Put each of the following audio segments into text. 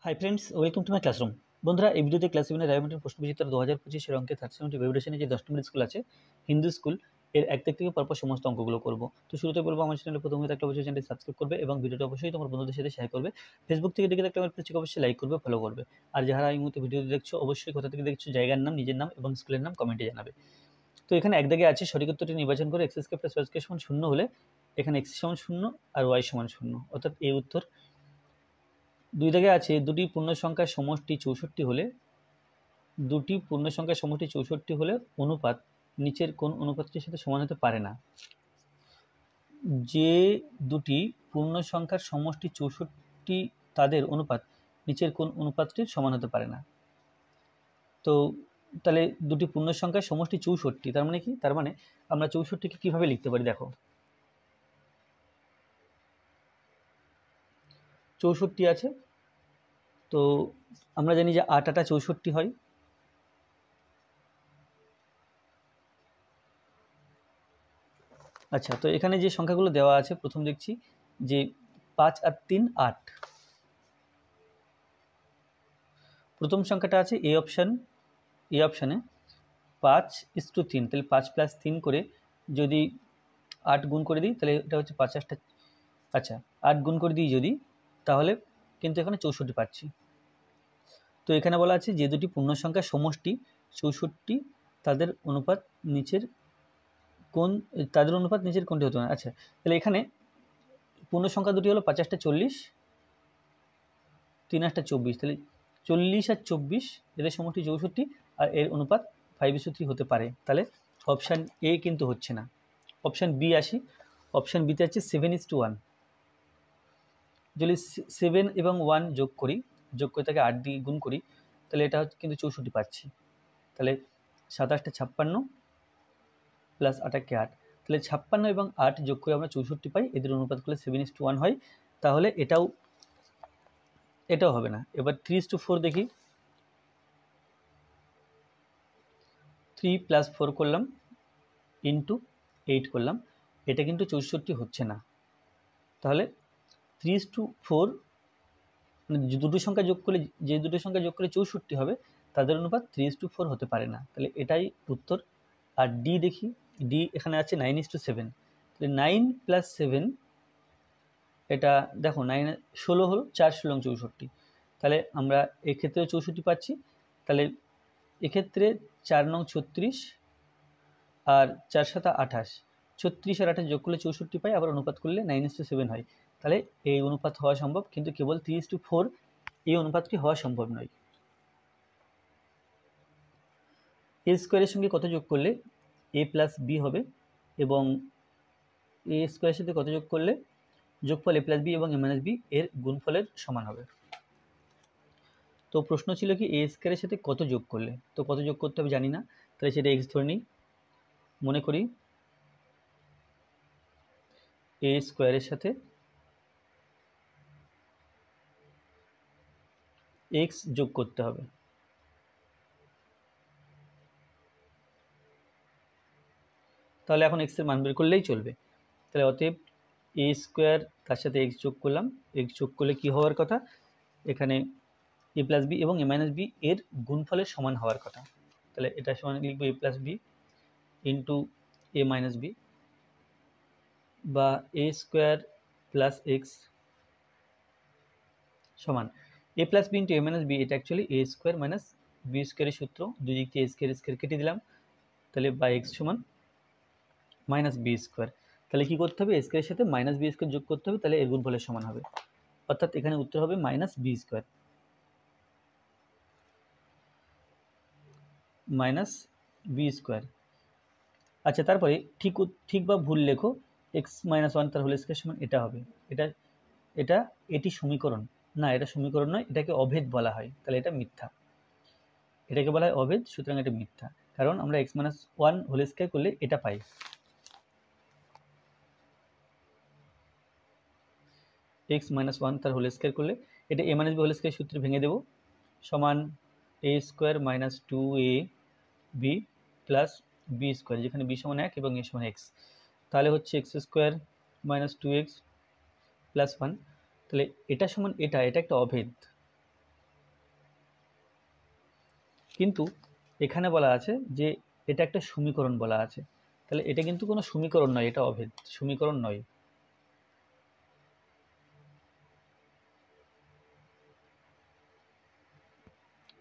Hi friends, welcome to my classroom. বন্ধুরা, এই ভিডিওতে ক্লাস 7 রায়মার্টিন প্রশ্নবিচিত্র 2025 অঙ্কের 37 ভ্যালিডেশনে যে 10 নম্বরের স্কুল আছে হিন্দু স্কুল, এর 1 থেকে পরপর সমস্ত অঙ্কগুলো করব। তো শুরুতে বলবো, আমার চ্যানেলে প্রথম হয়ে থাকলে অবশ্যই চ্যানেলটি সাবস্ক্রাইব করবে এবং ভিডিওটা অবশ্যই তোমার বন্ধুদের সাথে শেয়ার করবে। ফেসবুক থেকে দেখে থাকলে আমার পেজটিকে অবশ্যই লাইক করবে, ফলো করবে। আর যারা এই মুহূর্তে ভিডিও দেখছো, অবশ্যই কোথা থেকে দেখছো জায়গার নাম, নিজের নাম এবং স্কুলের নাম কমেন্টে জানাবে। তো এখানে এক দাগে আছে সঠিক উত্তরটি নির্বাচন করে x square plus y square সমান 0 হলে এখানে এক্স সমান 0 আর ওয়াই সমান 0, অর্থাৎ এই উত্তর। দুই দাগে আছে দুটি পূর্ণ সংখ্যার সমষ্টি 64 হলে অনুপাত নিচের কোন অনুপাতটির সাথে সমান হতে পারে না। যে দুটি পূর্ণ সংখ্যার সমষ্টি 64 তাদের অনুপাত নিচের কোন অনুপাতটির সমান হতে পারে না। তো তাহলে দুটি পূর্ণ সংখ্যার সমষ্টি 64, তার মানে কি? তার মানে আমরা 64কে কিভাবে লিখতে পারি? দেখো, 64 আছে, তো আমরা জানি যে 8 8 64 হয়। আচ্ছা, তো এখানে যে সংখ্যাগুলো দেওয়া আছে, প্রথম দেখছি যে 5 আর 3 8। প্রথম সংখ্যাটা আছে এ অপশানে 5:3, তাহলে 5 + 3 করে যদি 8 গুণ করে দিই, তাহলে এটা হচ্ছে 5 8। আচ্ছা, 8 গুণ করে দিই যদি, তাহলে কিন্তু এখানে 64 পাচ্ছি। তো এখানে বলা আছে যে দুটি পূর্ণ সংখ্যার সমষ্টি 64 তাদের অনুপাত নিচের কোনটি হতে পারে। আচ্ছা, তাহলে এখানে পূর্ণ সংখ্যা দুটি হলো 5 8 40, 3 8 24, তাহলে 40 আর 24 এদের সমষ্টি 64 আর এর অনুপাত 5:3 হতে পারে। তাহলে অপশান এ কিন্তু হচ্ছে না। অপশান বি আসি। অপশান বিতে আছে 7:1। যদি 7 এবং 1 যোগ করে তাকে 8 দিয়ে গুণ করি, তাহলে এটা হচ্ছে কিন্তু 64 পাচ্ছি। তাহলে 7 8 56 প্লাস 8 8, তাহলে 56 এবং 8 যোগ করে আমরা 64 পাই। এদের অনুপাত করলে 7:1 হয়। তাহলে এটাও হবে না। এবার 3:4 দেখি। 3 + 4 করলাম, ইন্টু 8 করলাম, এটা কিন্তু 64 হচ্ছে না। তাহলে 3:4 মানে যে দুটো সংখ্যা যোগ করলে 64 হবে, তাদের অনুপাত 3:4 হতে পারে না। তাহলে এটাই উত্তর। আর ডি দেখি। ডি এখানে আছে 9:7, তাহলে 9 + 7, এটা দেখো 9 16 হলো, 4 16 64, তাহলে আমরা এক্ষেত্রেও 64 পাচ্ছি। তাহলে এক্ষেত্রে 4 নং 36 আর 4 7 28, 36 আর 28 যোগ করলে 64 পাই, আবার অনুপাত করলে 9:7 হয়। তাহলে এই অনুপাত হওয়া সম্ভব, কিন্তু কেবল 3:4 এই অনুপাতটি হওয়া সম্ভব নয়। এ স্কোয়ারের সঙ্গে কত যোগ করলে এ প্লাস বি হবে, এবং এ স্কোয়ারের সাথে কত যোগ করলে যোগফল এ প্লাস বি এবং এ মাইনাস বি এর গুণফলের সমান হবে। তো প্রশ্ন ছিল কি এ স্কোয়ারের সাথে কত যোগ করলে, তো কত যোগ করতে হবে জানি না, তাহলে সেটা এক্স ধরে নিই। মনে করি এ স্কোয়ারের সাথে এক্স যোগ করতে হবে। তাহলে এখন এক্সের মান বের করলেই চলবে। তাহলে অতএব এ স্কোয়ার তার সাথে এক্স যোগ করলাম, এক্স যোগ করলে কী হওয়ার কথা, এখানে এ প্লাস বি এবং এ মাইনাস বি এর গুণফলের সমান হওয়ার কথা। তাহলে এটা সমান লিখবো এ plus b into a minus B, বা এ স্কোয়ার প্লাস এক্স সমান এ plus b into a minus B. এটা অ্যাকচুয়ালি এ স্কোয়ার মাইনাস বি স্কোয়ারের সূত্র, দুই দিক থেকে স্কোয়ার কেটে দিলাম, তাহলে বা এক্স সমান মাইনাস বি স্কোয়ার। তাহলে কী করতে হবে, স্কোয়ারের সাথে মাইনাস বি স্কোয়ার যোগ করতে হবে, তাহলে এর গুণফলের সমান হবে, অর্থাৎ এখানে উত্তর হবে মাইনাস বি স্কোয়ার। আচ্ছা, তারপরে ঠিক বা ভুল লেখো। এক্স মাইনাস ওয়ান তার হোল স্কোয়ার সমান এটা হবে। এটি সমীকরণ না, এটা সমীকরণ নয়, এটাকে অভেদ বলা হয়। তাহলে এটা মিথ্যা, এটাকে বলা হয় অভেদ, সুতরাং এটা মিথ্যা। কারণ আমরা X minus one whole square করলে এটা পাই। এক্স মাইনাস ওয়ান তার হোল স্কোয়ার করলে এটা A minus B whole square সূত্রে ভেঙে দেবো, সমান A square minus 2a B plus B square, যেখানে বি সমান 1 এবং এ সমান এক্স। তাহলে হচ্ছে x square minus 2x plus 1। তাহলে এটা সমান এটা একটা অভেদ। কিন্তু এখানে বলা আছে যে এটা একটা সমীকরণ বলা আছে, তাহলে এটা কিন্তু কোনো সমীকরণ নয়, এটা অভেদ, সমীকরণ নয়।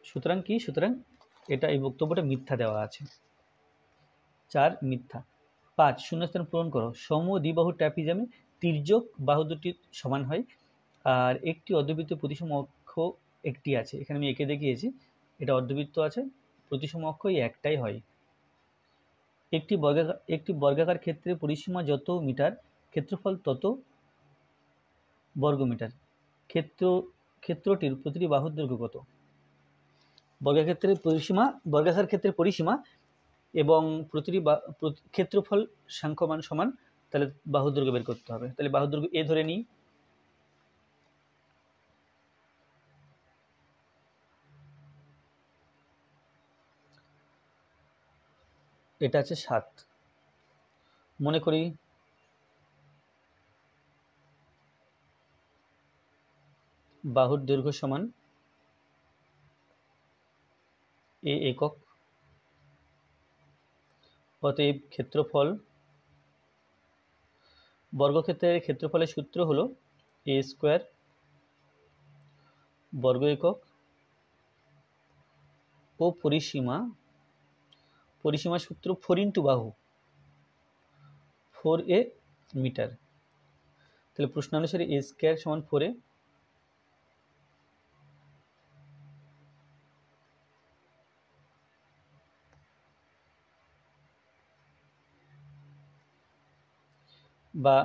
সুতরাং কি, সুতরাং এটা এই বক্তব্যটা মিথ্যা দেওয়া আছে। 4 মিথ্যা। 5 শূন্যস্থান পূরণ করো। সম দ্বিবাহু ট্র্যাপিজমে তির্যক বাহু দুটি সমান হয় আর একটি অর্ধবৃত্ত প্রতিসম অক্ষ একটি আছে। এখানে আমি এঁকে দেখিয়েছি, এটা অর্ধবৃত্ত আছে, প্রতিসম অক্ষ এই একটাই হয়। একটি বর্গাকার ক্ষেত্রে পরিসীমা যত মিটার, ক্ষেত্রফল তত বর্গমিটার। ক্ষেত্রটির প্রতিটি বাহুর দৈর্ঘ্য কত? বর্গাকার ক্ষেত্রের পরিসীমা এবং প্রতিটি ক্ষেত্রফল সাংখ্যমান সমান, তাহলে বাহুর দৈর্ঘ্য বের করতে হবে। তাহলে বাহুর দৈর্ঘ্য এ ধরে নিই, এটা আছে 7। মনে করি বাহুর দৈর্ঘ্য সমান এ একক, অতএব ক্ষেত্রফল, বর্গক্ষেত্রের ক্ষেত্রফলের সূত্র হলো এ স্কোয়ার বর্গ একক ও পরিসীমা সূত্র 4 ইন্টু বাহু 4a মিটার। তাহলে প্রশ্ন অনুসারে এ স্কোয়ার সমান 4a, বা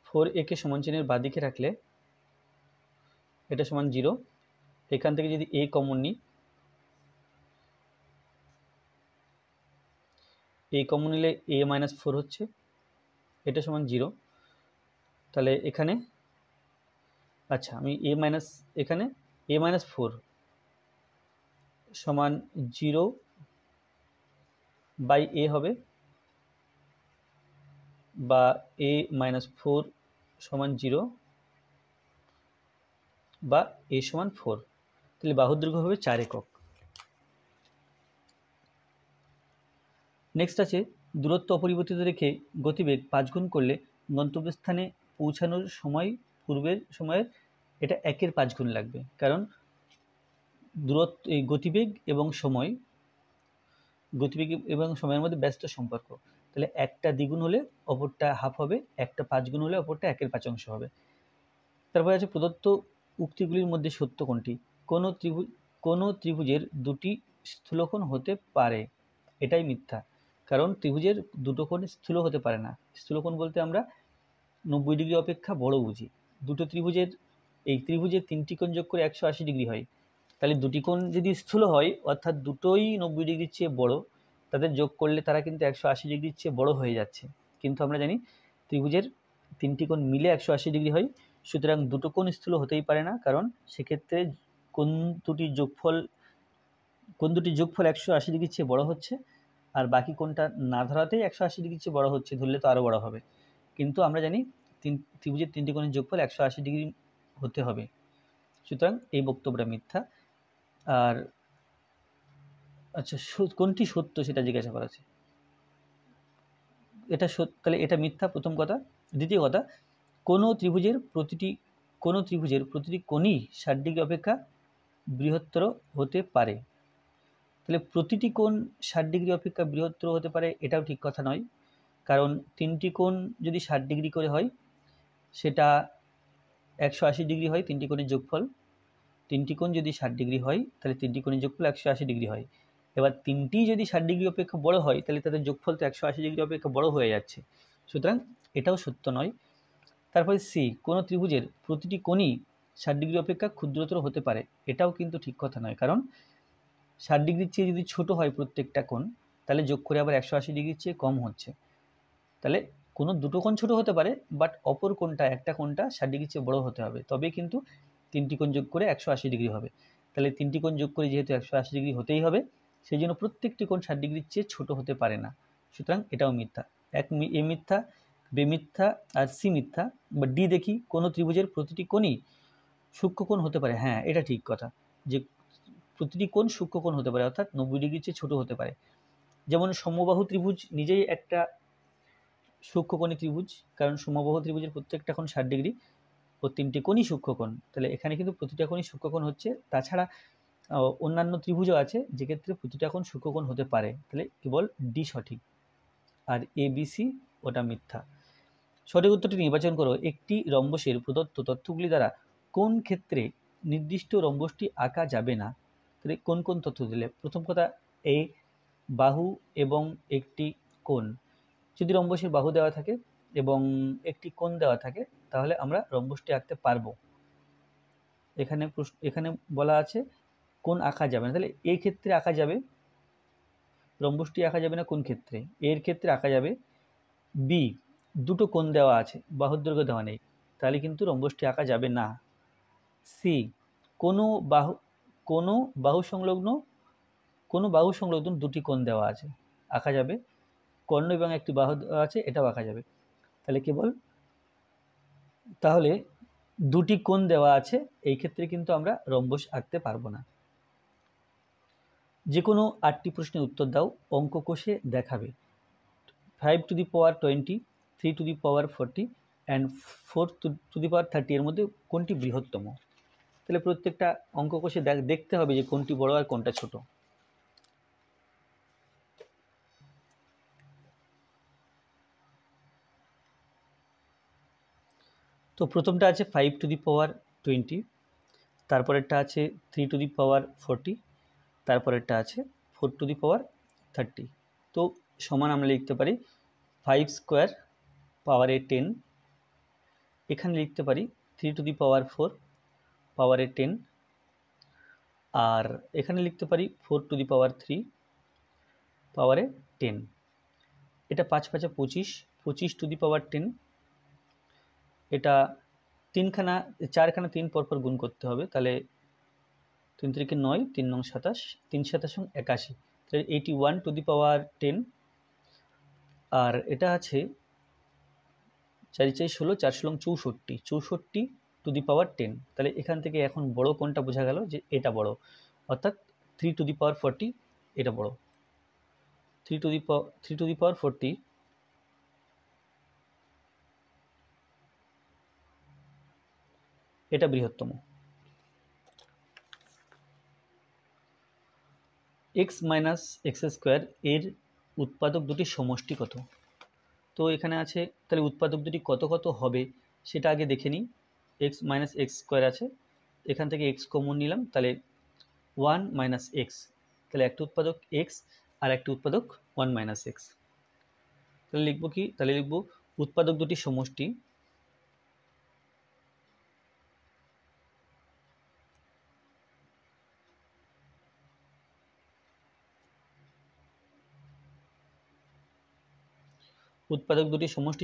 4a কে সমান চিহ্নের বাঁদিকে রাখলে এটা সমান 0। এখান থেকে যদি a কমন নিই, a কমন নিলে a মাইনাস 4 হচ্ছে, এটা সমান 0। তাহলে এখানে আচ্ছা আমি এখানে a মাইনাস 4 সমান 0 বাই a হবে, বা a মাইনাস 4 সমান 0 বা a সমান 4। তাহলে বাহুর দৈর্ঘ্য হবে 4 একক। নেক্সট আছে দূরত্ব অপরিবর্তিত রেখে গতিবেগ 5 গুণ করলে গন্তব্যস্থানে পৌঁছানোর সময় পূর্বের সময়ের এটা 1-এর 5 গুণ লাগবে, কারণ দূরত্ব এই গতিবেগ এবং সময়ের মধ্যে ব্যস্ত সম্পর্ক। তাহলে একটা দ্বিগুণ হলে অপরটা হাফ হবে, একটা 5 গুণ হলে অপরটা 1-এর 5 অংশ হবে। তারপরে আছে প্রদত্ত উক্তিগুলির মধ্যে সত্য কোনটি? কোনো ত্রিভুজের দুটি স্থূলকোণ হতে পারে, এটাই মিথ্যা, কারণ ত্রিভুজের দুটো কোণ স্থূল হতে পারে না। স্থূলকোণ বলতে আমরা 90 ডিগ্রি অপেক্ষা বড় বুঝি। এই ত্রিভুজের 3টি কোণ যোগ করে 180 ডিগ্রি হয়। তাহলে দুটি কোণ যদি স্থূল হয়, অর্থাৎ দুটোই 90 ডিগ্রির চেয়ে বড়, তাদের যোগ করলে তারা কিন্তু 180 ডিগ্রির চেয়ে বড় হয়ে যাচ্ছে। কিন্তু আমরা জানি ত্রিভুজের 3টি কোণ মিলে 180 ডিগ্রি হয়, সুতরাং দুটো কোণ স্থূল হতেই পারে না, কারণ সেক্ষেত্রে কোণ দুটির যোগফল 180 ডিগ্রির চেয়ে বড় হচ্ছে, আর বাকি কোণটা না ধরাতেই 180 ডিগ্রির চেয়ে বড় হচ্ছে, ধরলে তো আরও বড় হবে। কিন্তু আমরা জানি ত্রিভুজের 3টি কোণের যোগফল 180 ডিগ্রি হতে হবে, সুতরাং এই বক্তব্যটা মিথ্যা। আর আচ্ছা, কোনটি সত্য সেটা জিজ্ঞাসা করা আছে, এটা তাহলে এটা মিথ্যা প্রথম কথা। দ্বিতীয় কথা, কোনো ত্রিভুজের প্রতিটি কোণই 60 ডিগ্রি অপেক্ষা বৃহত্তর হতে পারে। তাহলে প্রতিটি কোণ 60 ডিগ্রি অপেক্ষা বৃহত্তর হতে পারে, এটাও ঠিক কথা নয়, কারণ 3টি কোণ যদি 60 ডিগ্রি করে হয়, সেটা 180 ডিগ্রি হয় 3টি কোণের যোগফল। 3টি কোণ যদি 60 ডিগ্রি হয়, তাহলে 3টি কোণের যোগফল 180 ডিগ্রি হয়। এবার 3টি যদি 60 ডিগ্রি অপেক্ষা বড় হয়, তাহলে তাদের যোগফল তো 180 ডিগ্রি অপেক্ষা বড় হয়ে যাচ্ছে, সুতরাং এটাও সত্য নয়। তারপরে সি, কোনো ত্রিভুজের প্রতিটি কোণই 60 ডিগ্রি অপেক্ষা ক্ষুদ্রতর হতে পারে, এটাও কিন্তু ঠিক কথা নয়, কারণ 60 ডিগ্রির চেয়ে যদি ছোট হয় প্রত্যেকটা কোণ, তাহলে যোগ করে আবার 180 ডিগ্রির চেয়ে কম হচ্ছে। তাহলে কোনো দুটো কোণ ছোট হতে পারে, বাট অপর একটা কোণটা 60 ডিগ্রির চেয়ে বড় হতে হবে, তবে কিন্তু 3টি কোণ যোগ করে 180 ডিগ্রি হবে। তাহলে 3টি কোণ যোগ করে যেহেতু 180 ডিগ্রি হতেই হবে, সেই জন্য প্রত্যেকটি কোণ 60 ডিগ্রির চেয়ে ছোট হতে পারে না, সুতরাং এটাও মিথ্যা। এ মিথ্যা, বে মিথ্যা, আর সি মিথ্যা। বা ডি দেখি, কোনো ত্রিভুজের প্রতিটি কোণই সূক্ষ্মকোণ হতে পারে, হ্যাঁ এটা ঠিক কথা, যে প্রতিটি কোণ সূক্ষ্মকোণ হতে পারে, অর্থাৎ 90 ডিগ্রির চেয়ে ছোট হতে পারে। যেমন সমবাহু ত্রিভুজ নিজেই একটা সূক্ষ্মকোণী ত্রিভুজ, কারণ সমবাহু ত্রিভুজের প্রত্যেকটা কোণ 60 ডিগ্রি ও 3টি কোণই সূক্ষ্মকোণ। তাহলে এখানে কিন্তু প্রতিটা কোণই সূক্ষ্মকোণ হচ্ছে। তাছাড়া অন্যান্য ত্রিভুজও আছে যেক্ষেত্রে প্রতিটা কোণ সূক্ষ্মকোণ হতে পারে। তাহলে কেবল ডি সঠিক, আর ABC ওটা মিথ্যা। সঠিক উত্তরটি নির্বাচন করো। একটি রম্বসের প্রদত্ত তথ্যগুলি দ্বারা কোন ক্ষেত্রে নির্দিষ্ট রম্বসটি আঁকা যাবে না? তাহলে কোন কোন তথ্য দিলে? প্রথম কথা, এই বাহু এবং একটি কোণ। যদি রম্বসের বাহু দেওয়া থাকে এবং একটি কোণ দেওয়া থাকে তাহলে আমরা রম্বসটি আঁকতে পারবো। এখানে বলা আছে কোণ আঁকা যাবে না, তাহলে এই ক্ষেত্রে আঁকা যাবে। রম্বসটি আঁকা যাবে না কোন ক্ষেত্রে? এর ক্ষেত্রে আঁকা যাবে। বি, দুটো কোণ দেওয়া আছে, বাহুর দৈর্ঘ্য দেওয়া নেই, তাহলে কিন্তু রম্বসটি আঁকা যাবে না। সি, কোনো বাহু সংলগ্ন দুটি কোণ দেওয়া আছে, আঁকা যাবে। কর্ণ এবং একটি বাহু দেওয়া আছে, এটাও আঁকা যাবে। তাহলে দুটি কোণ দেওয়া আছে, এই ক্ষেত্রে কিন্তু আমরা রম্বস আঁকতে পারবো না। যে কোনো 8টি প্রশ্নের উত্তর দাও, অঙ্ক কোষে দেখাবে। 5 to the power 20, 3 to the power 40 and 4 to the power 30 এর মধ্যে কোনটি বৃহত্তম? তাহলে প্রত্যেকটা অঙ্ক কোষে দেখতে হবে যে কোনটি বড় আর কোনটা ছোট। তো প্রথমটা আছে 5 to the power 20, তারপরেরটা আছে 3 to the power 40, তারপরেরটা আছে 4 to the power 30। তো সমান আমরা লিখতে পারি 5 স্কোয়ার পাওয়ারে 10, এখানে লিখতে পারি 3 to the power 4 পাওয়ারে 10, আর এখানে লিখতে পারি 4 to the power 3 পাওয়ারে 10। এটা 5 5 25, 25 to the power 10। এটা চারখানা 3 পরপর গুণ করতে হবে, তাহলে 3 3 9, 3 9 27, 3 27 81, তাহলে 81 to the power 10। আর এটা আছে 4 4 16, 4 16 64, 64 to the power 10। তাহলে এখান থেকে এখন বড় কোনটা বোঝা গেল যে এটা বড়, অর্থাৎ 3 to the power 40 এটা বড়। 3 to the power 40 এটা বৃহত্তম। x মাইনাস এক্স স্কোয়ার এর উৎপাদক দুটির সমষ্টি কত? তো এখানে আছে, তাহলে উৎপাদক দুটি কত কত হবে সেটা আগে দেখে নিই। x মাইনাস এক্স স্কোয়ার আছে, এখান থেকে x কমন নিলাম, তাহলে 1 মাইনাস এক্স, তাহলে একটা উৎপাদক x আর একটা উৎপাদক 1 মাইনাস এক্স। তাহলে লিখবো কি? তাহলে লিখবো উৎপাদক দুটির সমষ্টি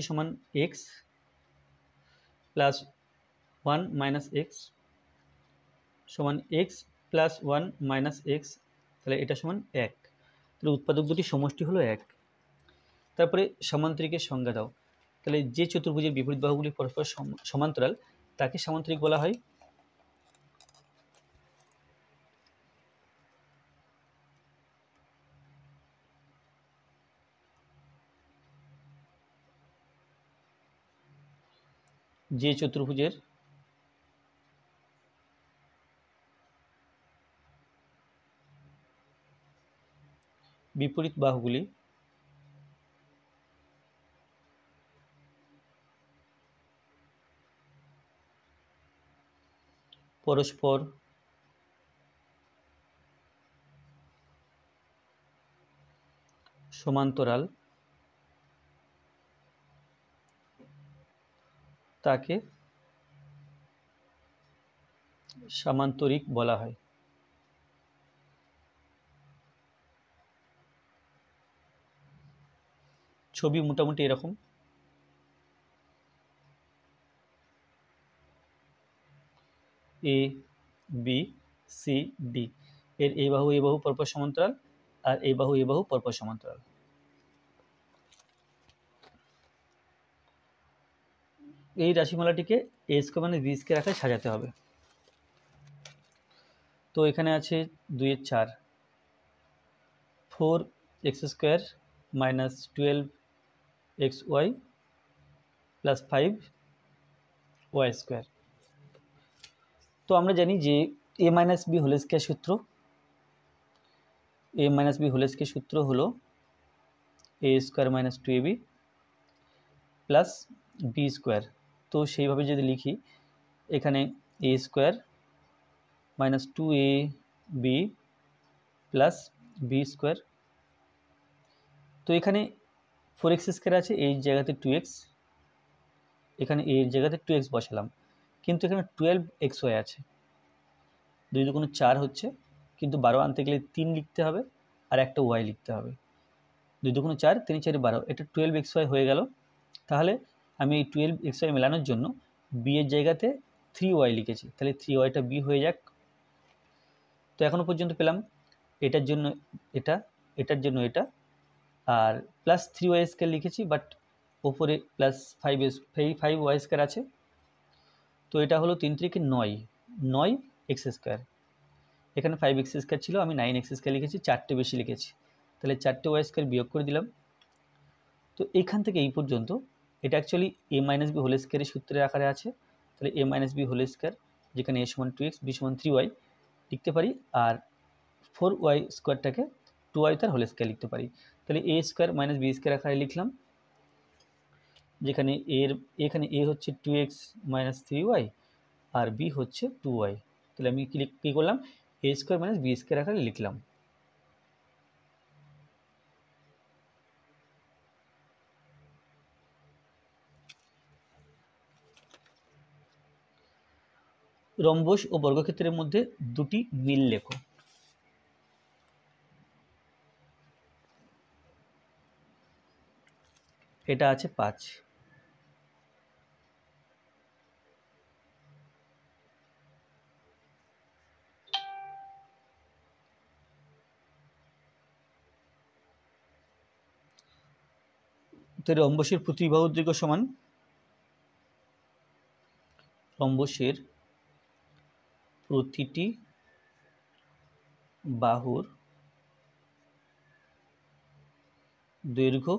সমান x প্লাস 1 মাইনাস এক্স সমান x প্লাস 1 মাইনাস এক্স, তাহলে এটা সমান 1। তাহলে উৎপাদক দুটির সমষ্টি হলো 1। তারপরে সামান্তরিকের সংজ্ঞা দাও। তাহলে যে চতুর্ভুজের বিপরীত বাহুগুলি পরস্পর সমান্তরাল তাকে সামান্তরিক বলা হয়। যে চতুর্ভুজের বিপরীত বাহুগুলি পরস্পর সমান্তরাল তাকে সামান্তরিক বলা হয়। ছবি মোটামুটি এরকম। এ বি সি ডি, এর এই বাহু পরপর সমান্তরাল আর এই বাহু পরপর সমান্তরাল। এই রাশিমালাটিকে এ স্কোয়ার মানে বি স্কোয়ার আকারে সাজাতে হবে। তো এখানে আছে 2 এর 4, 4x² minus 12xy plus 5y²। তো আমরা জানি যে a minus B whole square সূত্র, a minus B whole square সূত্র হলো a² minus 2ab plus b²। তো সেইভাবে যদি লিখি, এখানে a² minus 2ab plus b²। তো এখানে 4x² আছে, এই জায়গাতে 2x, এখানে এর জায়গাতে 2x বসালাম, কিন্তু এখানে 12xy আছে, 2 দুগুণে 4 হচ্ছে, কিন্তু 12 আনতে গেলে 3 লিখতে হবে আর একটা y লিখতে হবে। 2 দুগুণে 4, 3 4 12, এটা 12xy হয়ে গেল। তাহলে আমি এই 12xy মেলানোর জন্য b এর জায়গাতে 3y লিখেছি, তাহলে 3yটা b হয়ে যাক। তো এখনো পর্যন্ত পেলাম এটার জন্য এটা, এটার জন্য এটা, আর প্লাস 3y² লিখেছি, বাট ওপরে প্লাস 5y² আছে। তো এটা হলো 3 3 9x²। এখানে 5x² ছিল, আমি 9x² লিখেছি, 4টে বেশি লিখেছি, তাহলে 4টে y² বিয়োগ করে দিলাম। তো এইখান থেকে এই পর্যন্ত এটা actually a minus B whole স্কয়ারের সূত্রের আকারে আছে, তাহলে a minus B whole square, যেখানে a সমান 2x, b সমান 3y লিখতে পারি, আর 4y²টাকে 2y তার হোল স্কয়ার লিখতে পারি। তাহলে a² মাইনাস b² আকারে লিখলাম, যেখানে এখানে a হচ্ছে 2x মাইনাস 3y আর b হচ্ছে 2y। তাহলে আমি কী করলাম, a² মাইনাস b² আকারে লিখলাম। রম্বস ও বর্গক্ষেত্রের মধ্যে দুটি মিল লেখো। এটা আছে 5। তো রম্বসের প্রতি বাহুর দৈর্ঘ্য সমান, রম্বসের প্রতিটি বাহুর দৈর্ঘ্য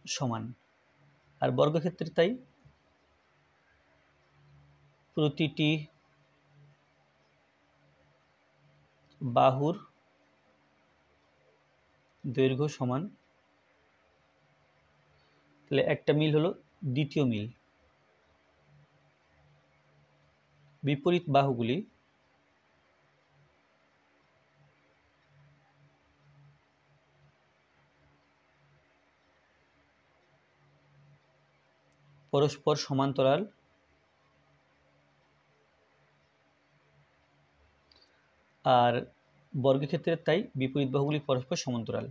সমান, আর বর্গক্ষেত্রে তাই, প্রতিটি বাহুর দৈর্ঘ্য সমান। তাহলে একটা মিল হলো দ্বিতীয় মিল, বিপরীত বাহুগুলি পরস্পর সমান্তরাল, আর বর্গক্ষেত্রের তাই, বিপরীত বাহুগুলি পরস্পর সমান্তরাল।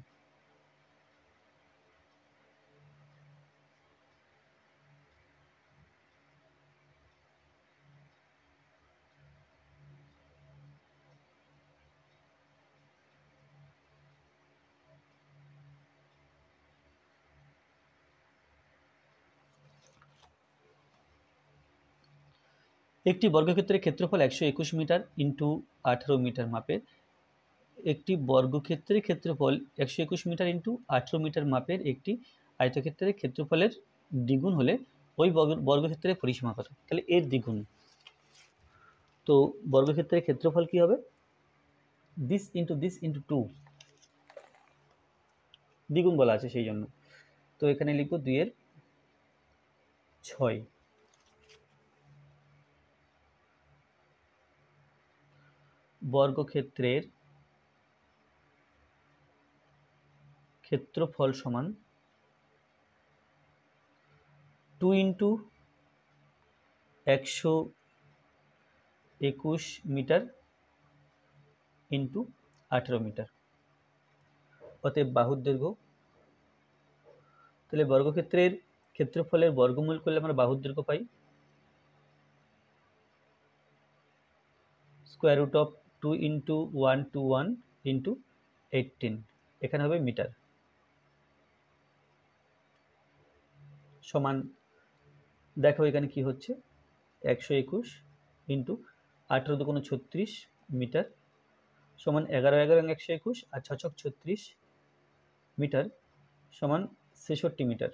একটি বর্গক্ষেত্রের ক্ষেত্রফল 121 মিটার ইন্টু 18 মিটার মাপের। একটি বর্গক্ষেত্রের ক্ষেত্রফল 121 মিটার ইন্টু 18 মিটার মাপের একটি আয়তক্ষেত্রের ক্ষেত্রফলের দ্বিগুণ হলে ওই বর্গক্ষেত্রের পরিসীমা কত? তাহলে এর দ্বিগুণ। তো বর্গক্ষেত্রের ক্ষেত্রফল কি হবে? দিস ইন্টু 2, দ্বিগুণ বলা আছে সেই জন্য। তো এখানে লিখব 2 এর 6। বর্গক্ষেত্রের ক্ষেত্রফল সমান 2 ইন্টু 121 মিটার ইন্টু 18 মিটার, অতএব বাহুর দৈর্ঘ্য। তাহলে বর্গক্ষেত্রের ক্ষেত্রফলের বর্গমূল করলে আমরা বাহুর দৈর্ঘ্য পাই, square root of 2 into 121 into 18, এখানে হবে মিটার, সমান, দেখো এখানে কি হচ্ছে, 121 ইন্টু 18 দুগুণে 36 মিটার সমান 11 11 121 আর 6 ছক 36 মিটার সমান 66 মিটার।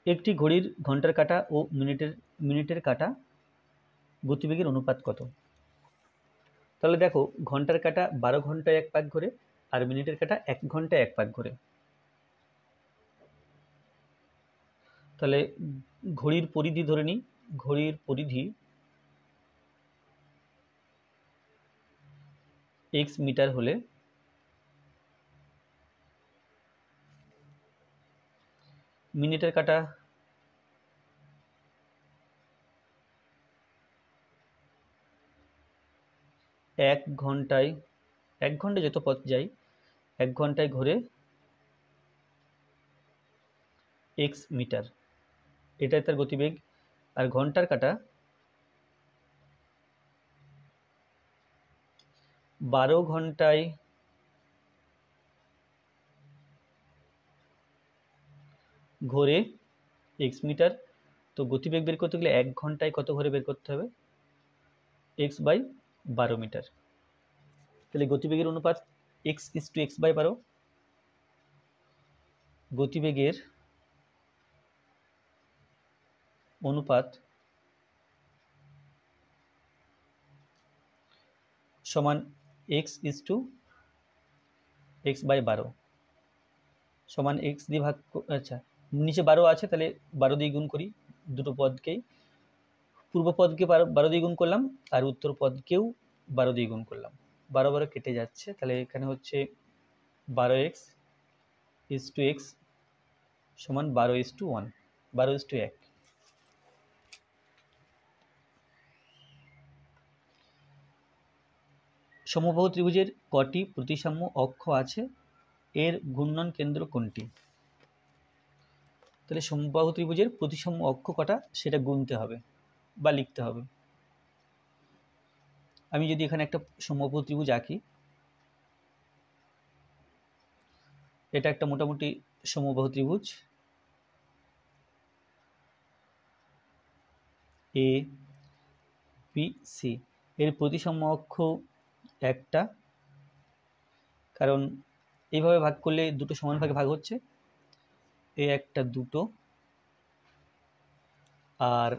একটি ঘড়ির ঘন্টার কাঁটা ও মিনিটের কাঁটা গতিবেগের অনুপাত কত? তাহলে দেখো, ঘন্টার কাঁটা 12 ঘন্টায় 1 পাক ঘোরে আর মিনিটের কাঁটা 1 ঘন্টায় 1 পাক ঘোরে। তাহলে ঘড়ির পরিধি ধরে নিই, ঘড়ির পরিধি x মিটার হলে মিনিটের কাঁটা 1 ঘন্টায় যত পথ যায় 1 ঘন্টায় ঘোরে x মিটার, এটাই তার গতিবেগ। আর ঘন্টার কাঁটা 12 ঘন্টায় ঘোরে x মিটার, তো গতিবেগ বের করতে গেলে 1 ঘন্টায় কত ঘোরে বের করতে হবে, x/12 মিটার। তাহলে গতিবেগের অনুপাত x/x/12, গতিবেগের অনুপাত সমান x/x/12 সমান x দিয়ে ভাগ, আচ্ছা নিচে 12 আছে তাহলে 12 দিয়ে গুণ করি, দুটো পদকেই, পূর্ব পদকে 12 দিয়ে গুণ করলাম আর উত্তর পদকেও 12 দিয়ে গুণ করলাম, 12 12 কেটে যাচ্ছে, তাহলে এখানে হচ্ছে 12x/x সমান 12:1, 12:1। সমবাহু ত্রিভুজের কটি প্রতিসাম্য অক্ষ আছে, এর ঘূর্ণন কেন্দ্র কোনটি? তাহলে সমবাহু ত্রিভুজের প্রতিসাম্য অক্ষ কটা সেটা গুনতে হবে বা লিখতে হবে। আমি যদি এখানে একটা সমবাহু ত্রিভুজ আঁকি, এটা একটা মোটামুটি সমবাহু ত্রিভুজ এ বি সি, এর প্রতিসাম্য অক্ষ একটা, কারণ এইভাবে ভাগ করলে দুটো সমান ভাগে ভাগ হচ্ছে, এই একটা দুটো আর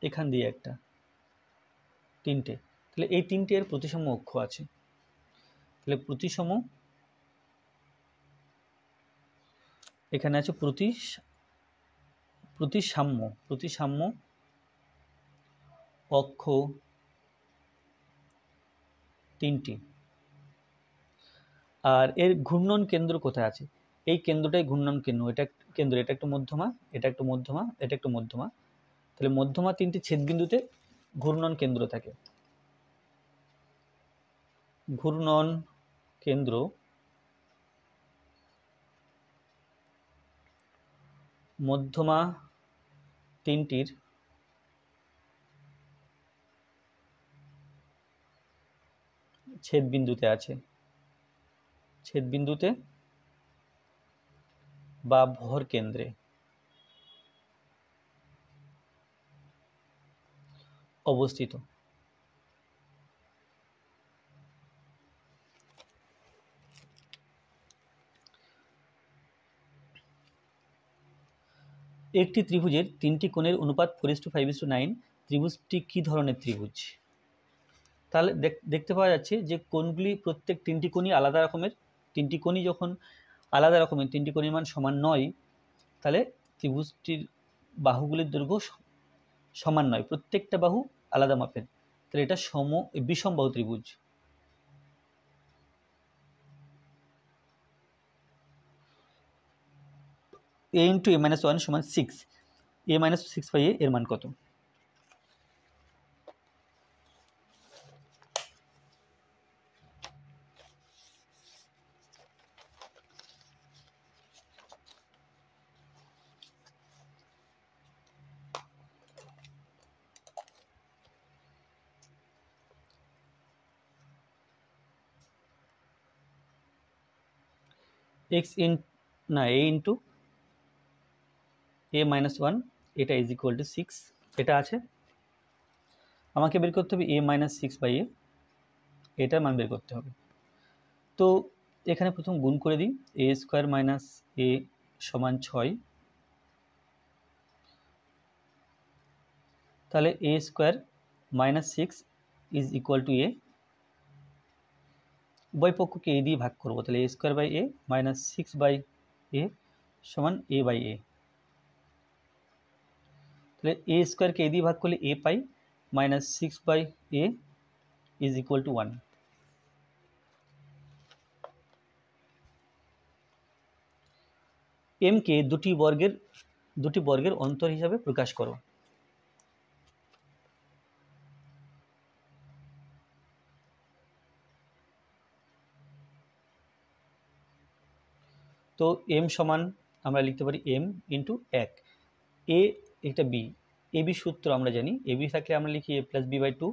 এখান দিয়ে একটা, তিনটে, তাহলে এই তিনটে এর প্রতিসাম্য অক্ষ আছে। তাহলে এখানে আছে প্রতিসাম্য অক্ষ তিনটি। আর এর ঘূর্ণন কেন্দ্র কোথায় আছে? এই কেন্দ্রটাই ঘূর্ণন কেন্দ্র, এটা একটা মধ্যমা, এটা একটা মধ্যমা, এটা একটা মধ্যমা, তাহলে মধ্যমা তিনটি ছেদবিন্দুতে ঘূর্ণন কেন্দ্র থাকে। ঘূর্ণন কেন্দ্র মধ্যমা তিনটির ছেদবিন্দুতে আছে, ছেদবিন্দুতে বা ভর কেন্দ্রে অবস্থিত। একটি ত্রিভুজের তিনটি কোণের অনুপাত 4:5:9, ত্রিভুজটি কি ধরনের ত্রিভুজ? তাহলে দেখতে পাওয়া যাচ্ছে যে কোণগুলি প্রত্যেক তিনটি কোণই আলাদা রকমের, তিনটি কোণই যখন আলাদা রকমের, তিনটি কোণের মান সমান নয়, তাহলে ত্রিভুজটির বাহুগুলির দৈর্ঘ্য সমান নয়, প্রত্যেকটা বাহু আলাদা মাপের, তাহলে এটা বিষমবাহু ত্রিভুজ। a × a-1 সমান 6, a-6/a এর মান কত? এক্স ইন না এ ইন্টু এ মাইনাস ওয়ান, এটা ইজ ইকুয়াল টু 6, এটা আছে। আমাকে বের করতে হবে এ মাইনাস 6/a, এটার মান বের করতে হবে। তো এখানে প্রথম গুণ করে দিই, এ স্কোয়ার মাইনাস এ সমান 6, তাহলে a square minus 6 is equal to a, উভয় পক্ষকে এ দিয়ে ভাগ করবো, তাহলে a square by a minus 6/a সমান এ বাই এ। তাহলে এ স্কোয়ারকে এ দিয়ে ভাগ করলে এ পাই, minus 6/a is equal to 1। এমকে দুটি বর্গের অন্তর হিসাবে প্রকাশ করো। তো এম সমান আমরা লিখতে পারি এম ইন্টু 1, এ একটা বি, এ বি সূত্র আমরা জানি, এ বি থাকলে আমরা লিখি এ প্লাস বি বাই 2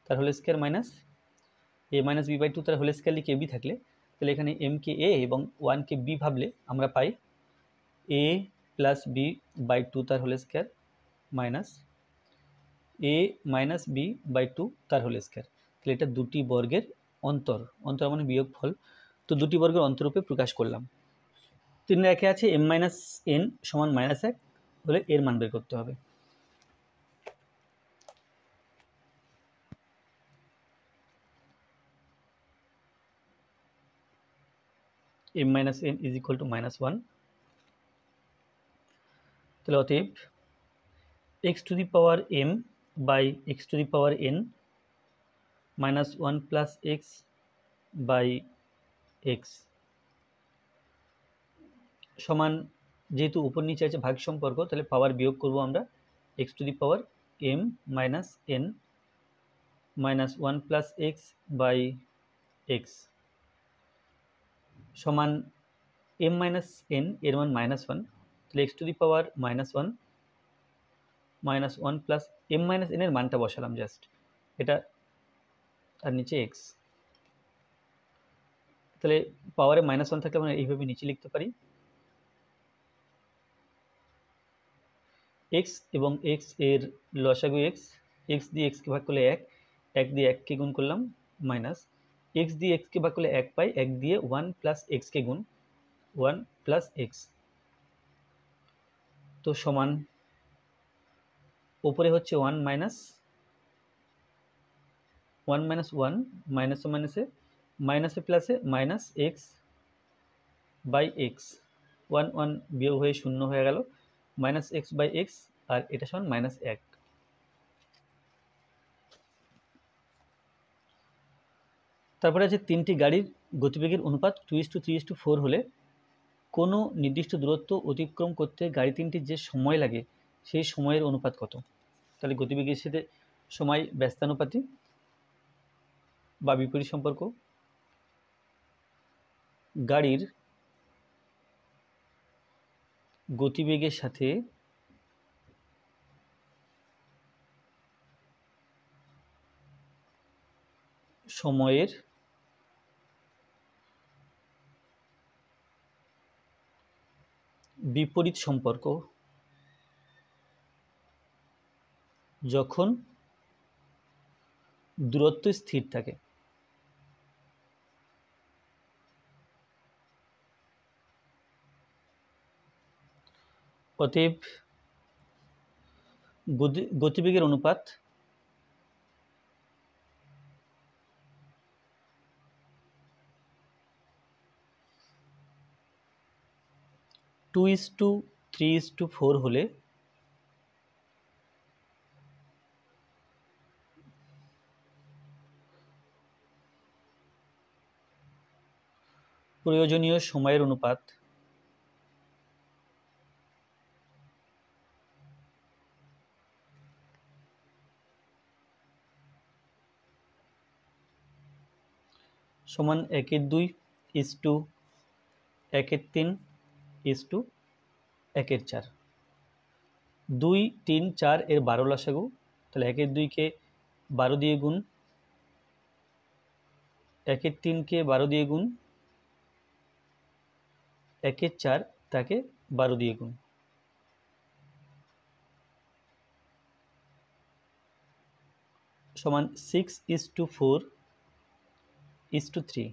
তার whole square minus a minus b by 2 তার হোল স্কোয়ার লিখে এ বি থাকলে, তাহলে এখানে এম কে এ এবং 1 কে বি ভাবলে আমরা পাই এ প্লাস বি বাই 2 তার whole square minus a minus b by 2 তার হোল স্কোয়ার। তাহলে এটা দুটি বর্গের অন্তর, অন্তর মানে বিয়োগফল, তো দুটি বর্গের অন্তরূপে প্রকাশ করলাম। 3 একে আছে এম মাইনাস এন সমান -1 হলে এর মান বের করতে হবে। m minus n is equal to -1, তাহলে অতএব x to the power m by x to the power n minus 1 plus x by x সমান, যেহেতু উপর নিচে আছে ভাগ সম্পর্ক, তাহলে পাওয়ার বিয়োগ করব আমরা, x to the power m minus n minus 1 plus x by x সমান এম মাইনাস এন এর মান -1, তাহলে x to the power -1 minus 1 plus m minus n এর মানটা বসালাম জাস্ট এটা, আর নিচে এক্স, তাহলে পাওয়ারে -1 থাকলে আমরা এইভাবে নিচে লিখতে পারি এক্স এবং এক্স এর লসাগু এক্স, এক্স দিয়ে এক্সকে ভাগ করলে 1, 1 দিয়ে 1কে গুণ করলাম মাইনাস এক্স দিয়ে এক্সকে ভাগ করলে 1 পাই, 1 দিয়ে 1 প্লাস এক্সকে গুণ 1 প্লাস এক্স, তো সমান ওপরে হচ্ছে 1 মাইনাস 1 মাইনাসে মাইনাসে প্লাসে মাইনাস এক্স বাই এক্স, 1 1 বিয়োগ হয়ে 0 হয়ে গেল, মাইনাস এক্স বাই এক্স, আর এটা সমান -1। তারপরে আছে তিনটি গাড়ির গতিবেগের অনুপাত 2:3:4 হলে কোনো নির্দিষ্ট দূরত্ব অতিক্রম করতে গাড়ি তিনটির যে সময় লাগে সেই সময়ের অনুপাত কত। তাহলে গতিবেগের সাথে সময় ব্যস্তানুপাতি বা বিপরীত সম্পর্ক। গাড়ির গতিবেগের সাথে সময়ের বিপরীত সম্পর্ক যখন দূরত্ব স্থির থাকে। অতএব গতিবেগের অনুপাত টু ইস টু 3:4 হলে প্রয়োজনীয় সময়ের অনুপাত সমান 1/2:1/3:1/4, 2 3 4 এর 12 লসাগু, তাহলে 1/2-কে 12 দিয়ে গুণ, 1/3-কে 12 দিয়ে গুণ, 1 4 তাকে 12 দিয়ে গুণ, সমান 6:4:3।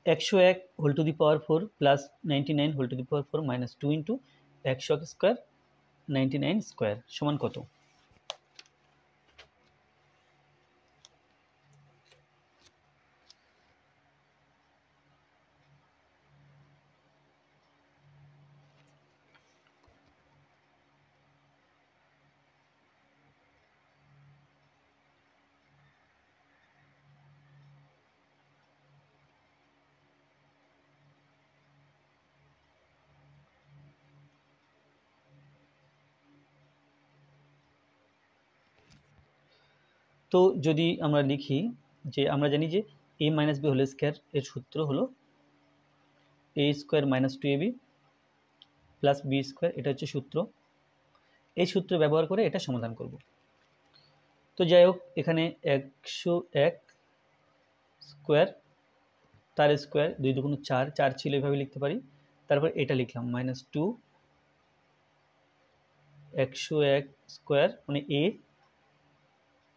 101 whole to the power 4 plus 99 whole to the power 4 minus 2 into 101 square 99 square সমান কত? তো যদি আমরা লিখি যে আমরা জানি যে a minus B whole square এর সূত্র হলো a square minus 2ab plus B square, এটা হচ্ছে সূত্র। এই সূত্র ব্যবহার করে এটা সমাধান করব। তো যাই হোক, এখানে 101 স্কোয়ার তার স্কোয়ার 2 2 4, 4 ছিল, এভাবে লিখতে পারি। তারপর এটা লিখলাম মাইনাস 2, 101 স্কোয়ার মানে a,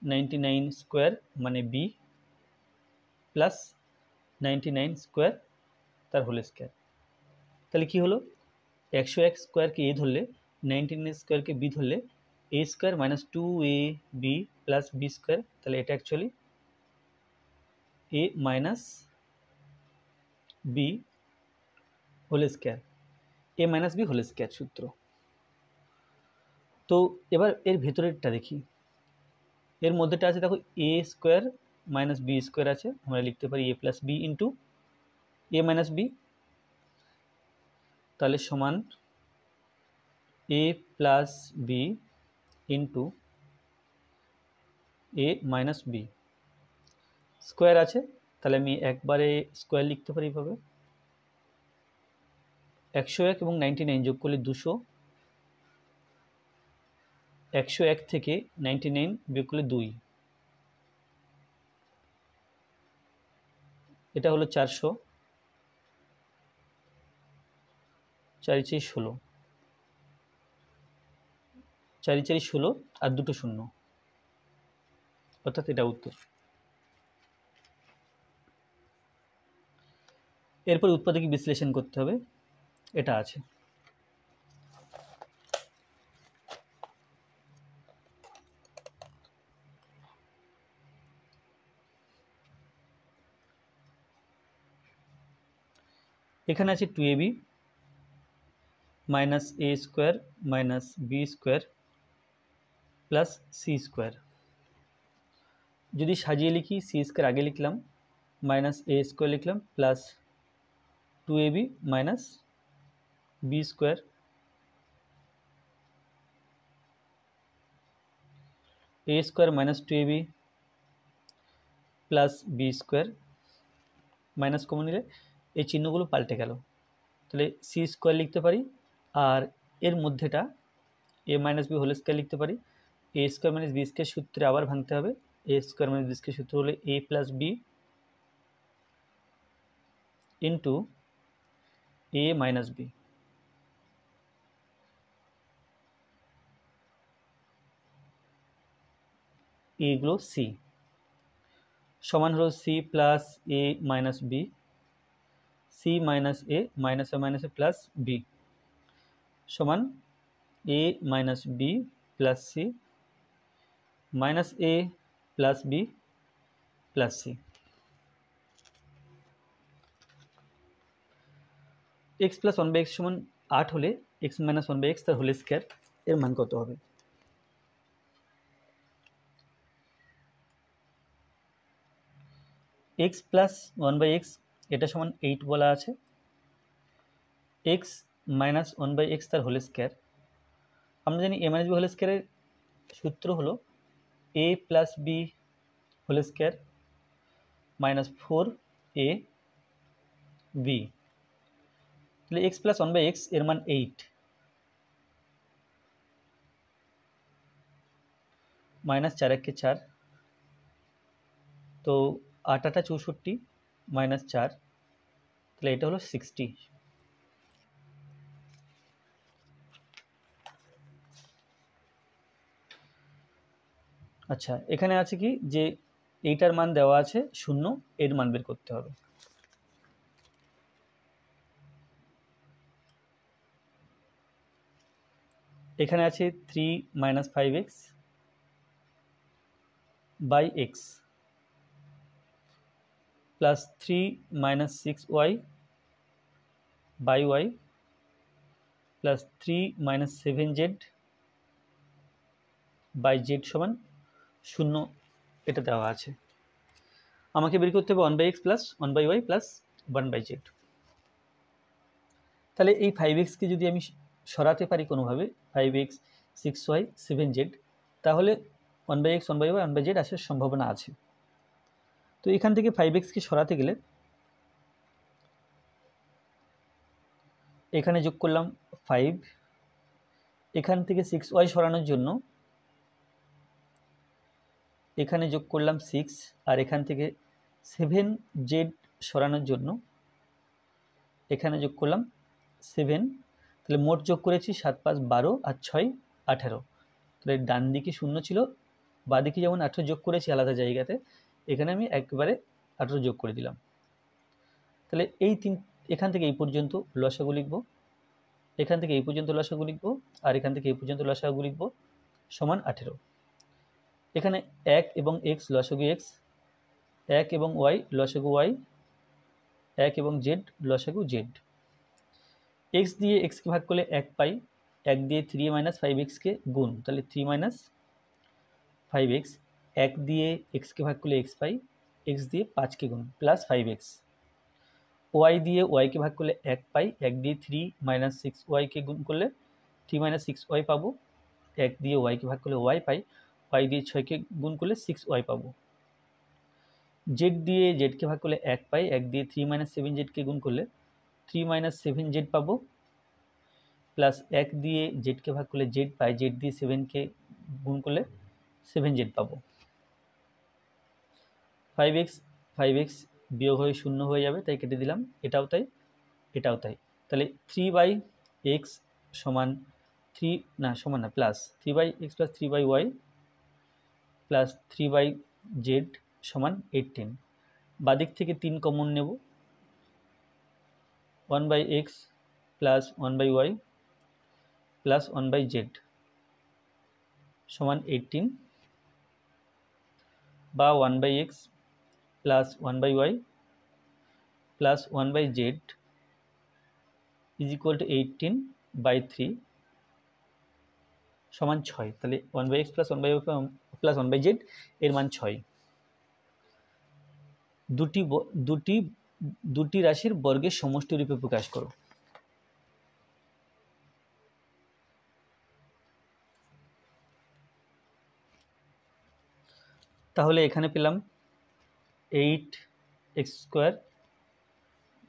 99 স্কোয়ার মানে বি, প্লাস 99 স্কোয়ার তার হোল স্কোয়ার। তাহলে কি হলো, 101 স্কোয়ারকে এ ধরলে 99 স্কোয়ারকে বি ধরলে a square minus 2ab plus B square, তাহলে এটা actually a minus B whole square, a minus B whole square সূত্র। তো এবার এর ভেতরেরটা দেখি, এর মধ্যেটা আছে দেখো এ স্কোয়ার মাইনাস বি স্কোয়ার আছে, আমরা লিখতে পারি এ plus b into a minus B, তাহলে সমান এ plus b into a minus b, square আছে তাহলে আমি একবারে স্কোয়ার লিখতে পারি এইভাবে। 101 এবং 99 যোগ করলে 200, 101 থেকে 99 বিয়োগ করলে 2, এটা হলো 400, 4 4 16, 4 4 16 আর দুটো শূন্য, অর্থাৎ এটা উত্তর। এরপর উৎপাদকে বিশ্লেষণ করতে হবে, এটা আছে। এখানে আছে 2ab minus a square minus b square plus c square. যদি সাজিয়ে লিখি, সি স্কোয়ার আগে লিখলাম, মাইনাস এ স্কোয়ার লিখলাম, plus 2ab minus b square, a square minus 2ab plus B square, minus common নিলে এই চিহ্নগুলো পাল্টে গেল, তাহলে সি স্কোয়ার লিখতে পারি। আর এর মধ্যেটা a minus B whole square লিখতে পারি। A square minus b square সূত্রে আবার ভাঙতে হবে, a square minus b square সূত্র হলে a plus b into a minus b, এগুলো সি, সমান হলো c plus a minus b, c minus a minus a plus b সমান a minus b plus c minus a plus b plus c. X plus 1/x সমান 8 হলে x minus 1/x তার whole square এর মান কত হবে? X plus 1/x এটা সমান 8 বলা আছে, এক্স মাইনাস 1/x তার হোল স্কোয়ার, আমরা জানি এ মাইনাস বি হোল স্কোয়ারের সূত্র হলো a plus b whole square minus 4a b, তাহলে এক্স প্লাস 1/x এর মান 8, মাইনাস 4 1 4, তো 8 8 64 মাইনাস 4, তাহলে এটা হলো 60। আচ্ছা, এখানে আছে কি যে এইটার মান দেওয়া আছে 0, এর মান বের করতে হবে। এখানে আছে 3 minus 5x by x plus 3 minus 6y by y plus 3 minus 7z by z সমান 0, এটা দেওয়া আছে। আমাকে বের করতে হবে 1/x plus 1/y plus 1/z। তাহলে এই 5x কে যদি আমি সরাতে পারি কোনোভাবে, 5x 6y 7z, তাহলে 1/x 1/y 1/z আসার সম্ভাবনা আছে। তো এখান থেকে 5x কে সরাতে গেলে এখানে যোগ করলাম 5, এখান থেকে 6y সরানোর জন্য এখানে যোগ করলাম 6, আর এখান থেকে 7z সরানোর জন্য এখানে যোগ করলাম 7। তাহলে মোট যোগ করেছি 7 5 12 আর 6 18। তাহলে ডান দিকে 0 ছিল, বাঁ দিকে যেমন 18 যোগ করেছি আলাদা জায়গাতে, এখানে আমি একবারে 18 যোগ করে দিলাম। তাহলে এই এখান থেকে এই পর্যন্ত লসাগু লিখব, এখান থেকে এই পর্যন্ত লসাগু লিখব, আর এখান থেকে এই পর্যন্ত লসাগু লিখব, সমান 18। এখানে 1 এবং x লসাগু x, 1 এবং y লসাগু y, 1 এবং z লসাগু z। x দিয়ে x কে ভাগ করলে 1 পাই, 1 দিয়ে 3 মাইনাস 5x কে গুণ, তাহলে 3 মাইনাস 5x, 1 দিয়ে x কে ভাগ করলে x পাই, x দিয়ে 5 কে গুণ প্লাস 5x। y দিয়ে y কে ভাগ করলে 1 পাই, 1 দিয়ে 3 মাইনাস 6y কে গুণ করলে 3 মাইনাস 6y পাবো, 1 দিয়ে y কে ভাগ করলে y পাই, y দিয়ে 6 কে গুণ করলে 6y পাবো। z দিয়ে z কে ভাগ করলে 1 পাই, 1 দিয়ে 3 মাইনাস 7z কে গুণ করলে 3 মাইনাস 7z পাবো, প্লাস 1 দিয়ে z কে ভাগ করলে z পাই, z দিয়ে 7 কে গুণ করলে 7z পাবো। 5x বিয়োগ হয়ে 0 হয়ে যাবে, তাই কেটে দিলাম, এটাও তাই এটাও তাই। তাহলে 3/x সমান 3 না সমান না plus 3/x plus 3/y plus 3/z সমান 18। বাদিক থেকে 3 কমন নেব, 1/x plus 1/y plus 1/z সমান 18, বা 1/x plus 1/y plus 1/z is equal two 18/3 সমান 6। তাহলে 1/x plus 1/y plus 1/z এর মান 6। দুটি রাশির বর্গের সমষ্টি রূপে প্রকাশ করো। তাহলে এখানে পেলাম 8x square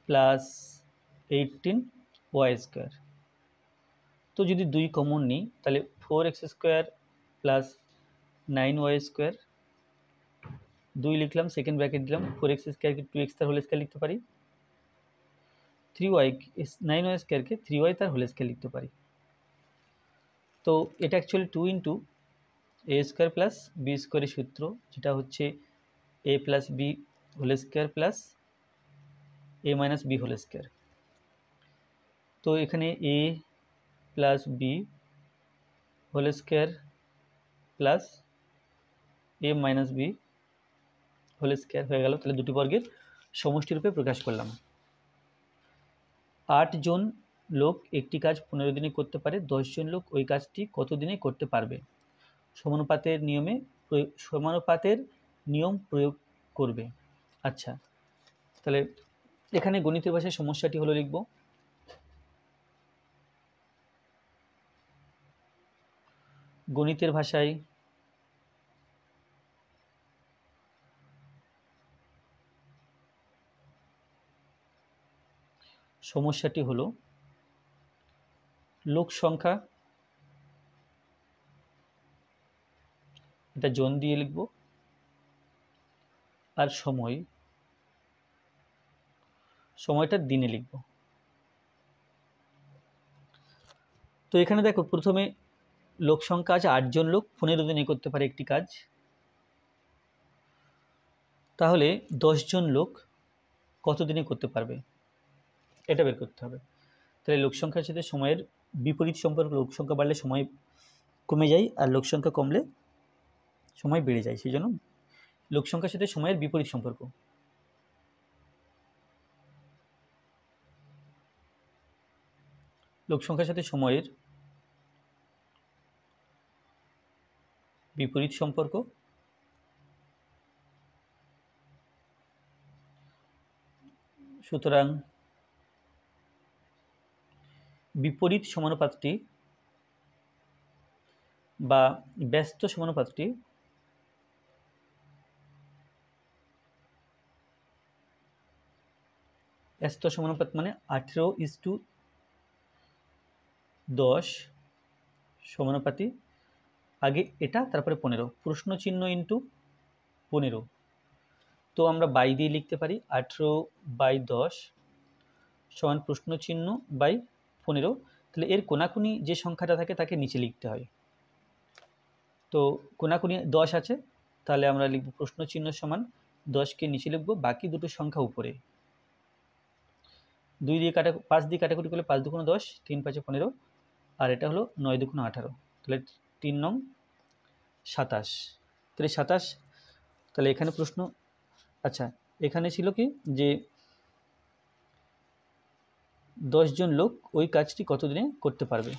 plus 18y square. তো যদি 2 কমন নিই তাহলে 4x square plus 9y square, 2 লিখলাম, সেকেন্ড ব্র্যাকেট দিলাম, 4x স্কোয়ারকে 2x তার হোল স্কোয়ার লিখতে পারি, 9y স্কোয়ারকে 3y তার হোল স্কোয়ার লিখতে পারি। তো এটা actually 2 into a square plus b স্কোয়ারের সূত্র, যেটা হচ্ছে a plus b whole square plus a minus B whole square. তো এখানে a plus b whole square plus a minus B whole square হয়ে গেল। তাহলে দুটি বর্গের সমষ্টি রূপে প্রকাশ করলাম। 8 জন লোক একটি কাজ 15 দিনে করতে পারে, 10 জন লোক ওই কাজটি কত দিনে করতে পারবে? সমানুপাতের নিয়ম প্রয়োগ করবে। আচ্ছা, তাহলে এখানে গণিতের ভাষায় সমস্যাটি হলো লিখব, গণিতের ভাষায় সমস্যাটি হলো লোক সংখ্যা, এটা জন দিয়ে লিখব, আর সময়টা দিনে লিখব। তো এখানে দেখো প্রথমে লোক সংখ্যা আছে 8 জন লোক 15 দিনে করতে পারে একটি কাজ, তাহলে 10 জন লোক কত দিনে করতে পারবে এটা বের করতে হবে। তাহলে লোক সংখ্যার সাথে সময়ের বিপরীত সম্পর্ক, লোক সংখ্যা বাড়লে সময় কমে যায় আর লোক সংখ্যা কমলে সময় বেড়ে যায়, সেই জন্য লোক সংখ্যার সাথে সময়ের বিপরীত সম্পর্ক। লোক সংখ্যার সাথে সময়ের বিপরীত সম্পর্ক, সুতরাং বিপরীত সমানুপাতটি বা ব্যস্ত সমানুপাতটি ব্যস্ত সমানুপাত মানে 18:10 সমানুপাতি, আগে এটা তারপরে 15, প্রশ্ন চিহ্ন ইন্টু 15। তো আমরা বাই দিয়ে লিখতে পারি 18/10 সমান প্রশ্ন চিহ্ন বাই 15। তাহলে এর কোনাকুনি যে সংখ্যাটা থাকে তাকে নিচে লিখতে হয়। তো কোনাকুনি 10 আছে, তাহলে আমরা লিখব প্রশ্ন চিহ্ন সমান 10কে নিচে লিখব, বাকি দুটো সংখ্যা উপরে। 5 দিয়ে কাটাকুটি করলে 5 দুগুণ 10, 3 5 15, আর এটা হলো 9 দুগুণ 18, তাহলে 3 নং 27। তাহলে 27, তাহলে এখানে প্রশ্ন, আচ্ছা এখানে ছিল কি যে 10 জন লোক ওই কাজটি কত দিনে করতে পারবে।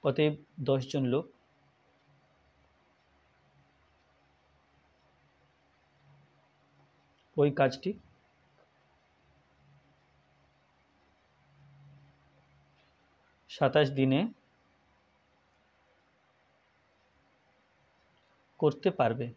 অতএব 10 জন লোক ওই কাজটি 27 দিনে করতে পারবে।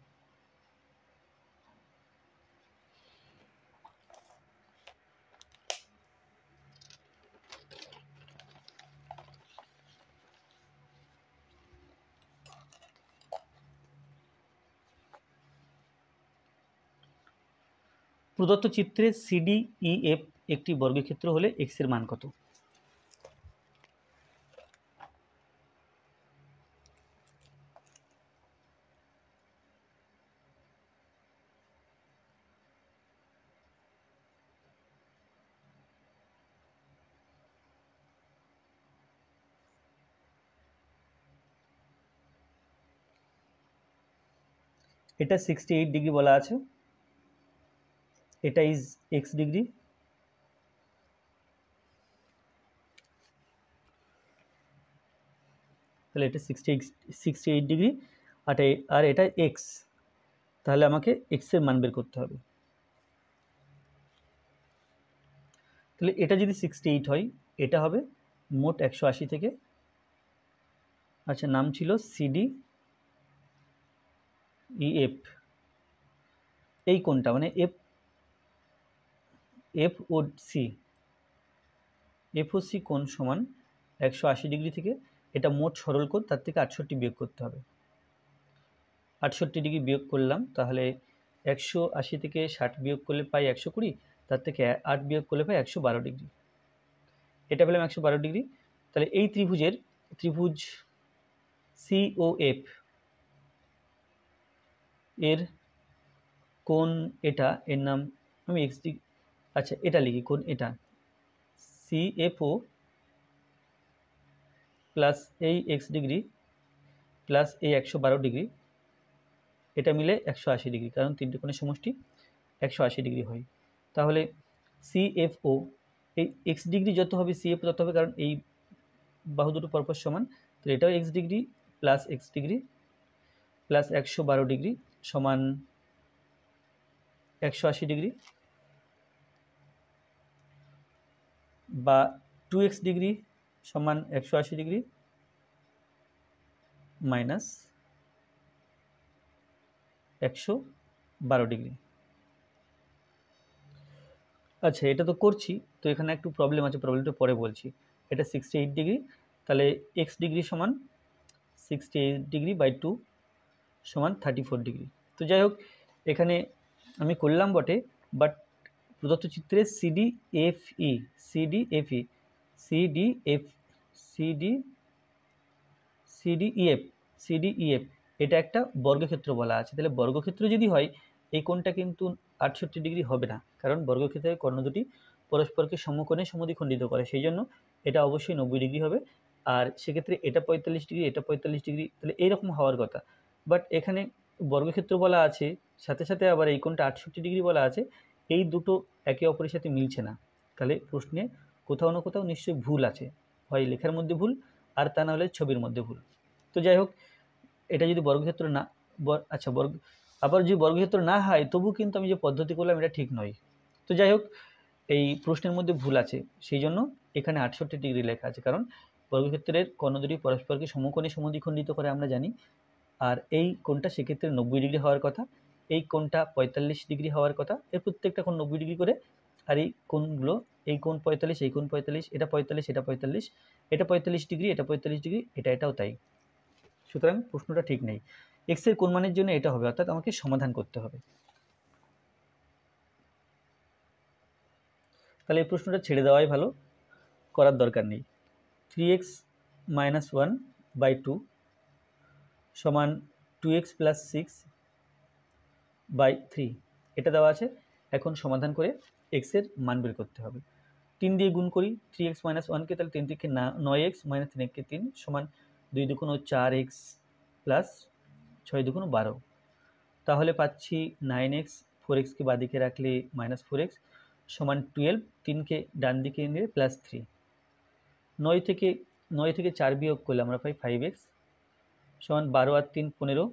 প্রদত্ত চিত্রে CDEF একটি বর্গক্ষেত্র হলে x এর মান কত। এটা 68 ডিগ্রি বলা আছে, এটা ইজ x ডিগ্রি, তাহলে এটা 68 ডিগ্রি, আর এটা x, তাহলে আমাকে x এর মান বের করতে হবে। তাহলে এটা যদি 68 হয়, এটা হবে মোট 180 থেকে, আচ্ছা নাম ছিল CDEF, এই কোণটা মানে FOC কোণ সমান 180 ডিগ্রি থেকে, এটা মোট সরল কোণ, তার থেকে 68 বিয়োগ করতে হবে। 68 ডিগ্রি বিয়োগ করলাম, তাহলে 180 থেকে 60 বিয়োগ করলে পাই 120, তার থেকে 8 বিয়োগ করলে পাই 112 ডিগ্রি, এটা পেলাম 112 ডিগ্রি। তাহলে এই ত্রিভুজ COF এর কোণ এটা, এর নাম আমি x ডিগ্রি, আচ্ছা এটা লিখি, কোণ এটা CFO প্লাস এই x ডিগ্রি প্লাস এই 112 ডিগ্রি, এটা মিলে 180 ডিগ্রি, কারণ তিনটে কোণের সমষ্টি 180 ডিগ্রি হয়। তাহলে CFO, এই x ডিগ্রি যত হবে CFO তত হবে, কারণ এই বাহু দুটো পরপর সমান, তো এটাও x degree plus x degree plus 112 degree সমান 180 ডিগ্রি, বা 2x ডিগ্রি সমান 180 ডিগ্রি মাইনাস 112 ডিগ্রি। আচ্ছা এটা তো করছি, তো এখানে একটু প্রবলেম আছে, প্রবলেমটা পরে বলছি। এটা 68 ডিগ্রি, তাহলে x ডিগ্রি সমান 68 ডিগ্রি বাই 2 সমান 34 ডিগ্রি। তো যাই হোক, এখানে আমি করলাম বটে, বাট প্রদত্ত চিত্রে সিডিএফই সিডিএফই সিডিএফ সিডি সিডিইএফ সিডিইএফ এটা একটা বর্গক্ষেত্র বলা আছে। তাহলে বর্গক্ষেত্র যদি হয় এই কোণটা কিন্তু 68 ডিগ্রি হবে না, কারণ বর্গক্ষেত্রের কর্ণ দুটি পরস্পরকে সমকোণে সমদ্বিখণ্ডিত করে, সেই জন্য এটা অবশ্যই 90 ডিগ্রি হবে। আর সেক্ষেত্রে এটা 45 ডিগ্রি, এটা 45 ডিগ্রি, তাহলে এইরকম হওয়ার কথা। বাট এখানে বর্গক্ষেত্র বলা আছে, সাথে সাথে আবার এই কোণটা 68 ডিগ্রি বলা আছে, এই দুটো একে অপরের সাথে মিলছে না। তাহলে প্রশ্নে কোথাও না কোথাও নিশ্চয়ই ভুল আছে, হয় লেখার মধ্যে ভুল, আর তা না হলে ছবির মধ্যে ভুল। তো যাই হোক, এটা যদি বর্গক্ষেত্র না আচ্ছা আবার যদি বর্গক্ষেত্র না হয় তবু কিন্তু আমি যে পদ্ধতি করলাম এটা ঠিক নয়। তো যাই হোক, এই প্রশ্নের মধ্যে ভুল আছে, সেই জন্য এখানে 68 ডিগ্রি লেখা আছে, কারণ বর্গক্ষেত্রের কর্ণ দুটি পরস্পরকে সমকোণে সমদ্বিখণ্ডিত করে আমরা জানি। আর এই কোণটা সেক্ষেত্রে 90 ডিগ্রি হওয়ার কথা, এই কোণটা 45 ডিগ্রি হওয়ার কথা, এর প্রত্যেকটা কোণ 90 ডিগ্রি করে। আর এই কোণগুলো, এই কোণ 45, এই কোণ 45, এটা 45, এটা 45, এটা 45 ডিগ্রি, এটা 45 ডিগ্রি, এটাও তাই। সুতরাং প্রশ্নটা ঠিক নেই। এক্স এর কোন মানের জন্য এটা হবে, অর্থাৎ আমাকে সমাধান করতে হবে। তাহলে এই প্রশ্নটা ছেড়ে দেওয়াই ভালো, করার দরকার নেই। 3x - 1/2 সমান 2x + 6/3 এটা দেওয়া আছে। এখন সমাধান করে এক্স এর মান বের করতে হবে। 3 দিয়ে গুণ করি 3x - 1কে, তাহলে 3 থেকে 9x - 3 3 সমান 2 দুগুণ 4x প্লাস 6 দুগুণ 12, তাহলে পাচ্ছি 9x, 4xকে বাদিকে রাখলে -4x সমান 12, 3কে ডান দিকে নিয়ে +3। 9 থেকে 4 বিয়োগ করলে আমরা পাই 5x সমান 12 আর 3 15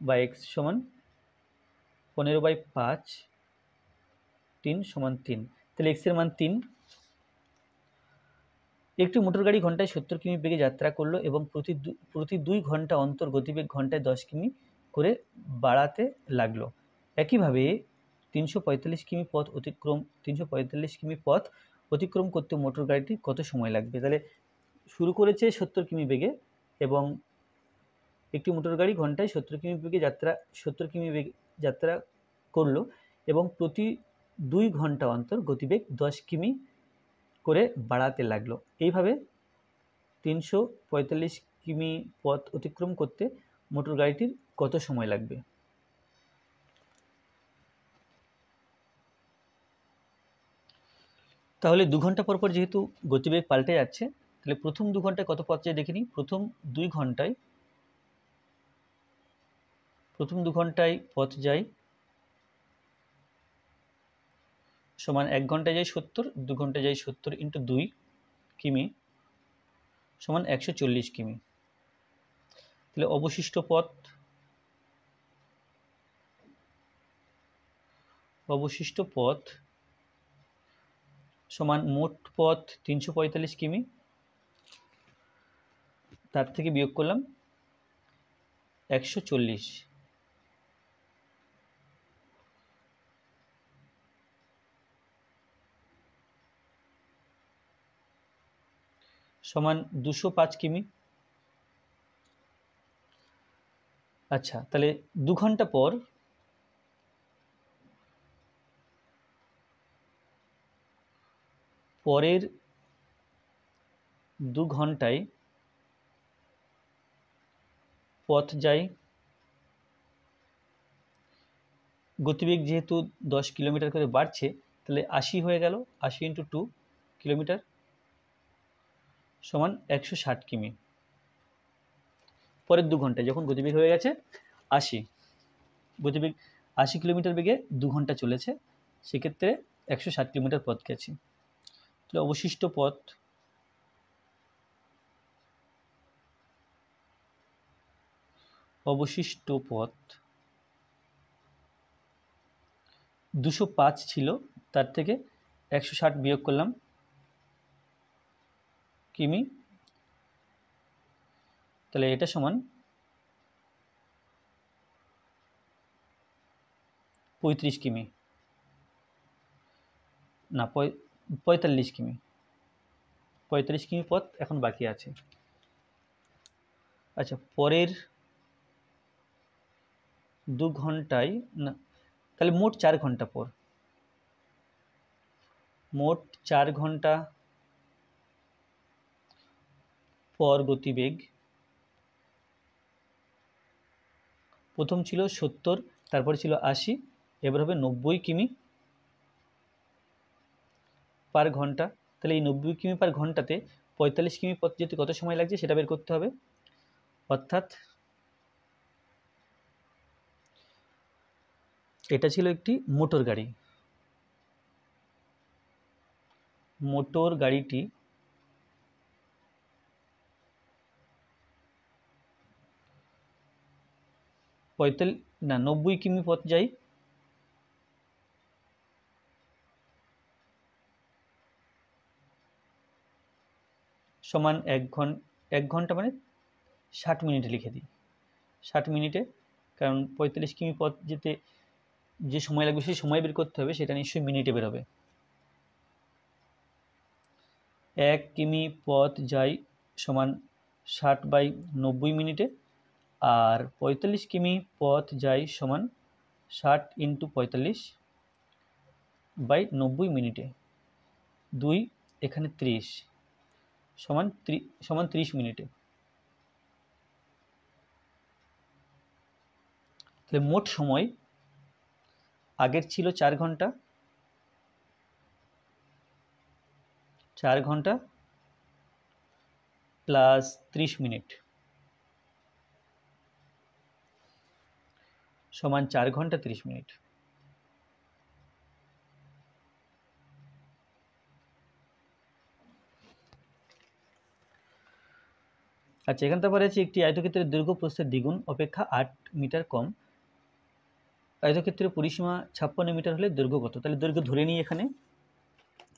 বা x সমান 15/5 3 সমান 3। তাহলে x এর মান 3। একটি মোটর গাড়ি ঘন্টায় 70 কিমি বেগে যাত্রা করলো এবং প্রতি 2 ঘন্টা অন্তর গতিবেগ ঘন্টায় 10 কিমি করে বাড়াতে লাগলো। একইভাবে 345 কিমি পথ অতিক্রম করতে মোটর গাড়িটি কত সময় লাগবে? তাহলে শুরু করেছে 70 কিমি বেগে, এবং একটি মোটর গাড়ি ঘন্টায় 70 কিমি বেগে যাত্রা করলো এবং প্রতি 2 ঘন্টা অন্তর গতিবেগ 10 কিমি করে বাড়াতে লাগলো। এইভাবে 345 কিমি পথ অতিক্রম করতে মোটর গাড়িটির কত সময় লাগবে? তাহলে 2 ঘন্টা পর পর যেহেতু গতিবেগ পাল্টে যাচ্ছে, তাহলে প্রথম 2 ঘন্টায় কত পথ যায় দেখে নিই। প্রথম 2 ঘন্টায় পথ যায় সমান 1 ঘন্টায় যায় 70, 2 ঘন্টায় যায় 70 × 2 কিমি সমান 140 কিমি। তাহলে অবশিষ্ট পথ সমান মোট পথ 345 কিমি, তার থেকে বিয়োগ করলাম 140 সমান 205 কিমি। আচ্ছা, তাহলে 2 ঘন্টা পর পরের 2 ঘন্টায় পথ যায়, গতিবেগ যেহেতু 10 কিলোমিটার করে বাড়ছে, তাহলে 80 হয়ে গেল, 80 × 2 কিলোমিটার সমান 160 কিমি। পরের 2 ঘন্টায় যখন গতিবেগ হয়ে গেছে 80, গতিবেগ 80 কিলোমিটার বেগে 2 ঘন্টা চলেছে, সেক্ষেত্রে 160 কিলোমিটার পথ গেছে। তাহলে অবশিষ্ট পথ 205 ছিল, তার থেকে 160 বিয়োগ করলাম কিমি, তাহলে এটা সমান 35 কিমি, না 45 কিমি। 45 কিমি পথ এখন বাকি আছে। আচ্ছা, পরের 2 ঘন্টায় না, তাহলে মোট 4 ঘন্টা পর, মোট 4 ঘন্টা পর গতিবেগ প্রথম ছিল 70, তারপরে ছিল 80, এবার হবে 90 কিমি পার ঘন্টা। তাহলে এই 90 কিমি পার ঘন্টাতে 45 কিমি পথ যেতে কত সময় লাগছে সেটা বের করতে হবে। অর্থাৎ এটা ছিল একটি মোটর গাড়ি, মোটর গাড়িটি 90 কিমি পথ যায় সমান 1 ঘন্টা মানে 60 মিনিটে লিখে দিই, 60 মিনিটে, কারণ 45 কিমি পথ যেতে যে সময় লাগবে সেই সময় বের করতে হবে, সেটা নিশ্চয়ই মিনিটে বেরোবে। 1 কিমি পথ যায় সমান 60/90 মিনিটে, আর 45 কিমি পথ যায় সমান 60 × 45/90 মিনিটে, 2 এখানে 30 সমান 30 মিনিটে। তাহলে মোট সময় আগের ছিল 4 ঘন্টা, 4 ঘন্টা প্লাস 30 মিনিট সমান 4 ঘন্টা 30 মিনিট। আচ্ছা, এখান থেকে আছে একটি আয়তক্ষেত্রের দৈর্ঘ্য প্রস্থের দ্বিগুণ অপেক্ষা 8 মিটার কম, আয়তক্ষেত্রের পরিসীমা 56 মিটার হলে দৈর্ঘ্য কত? তাহলে দৈর্ঘ্য ধরে নিই, এখানে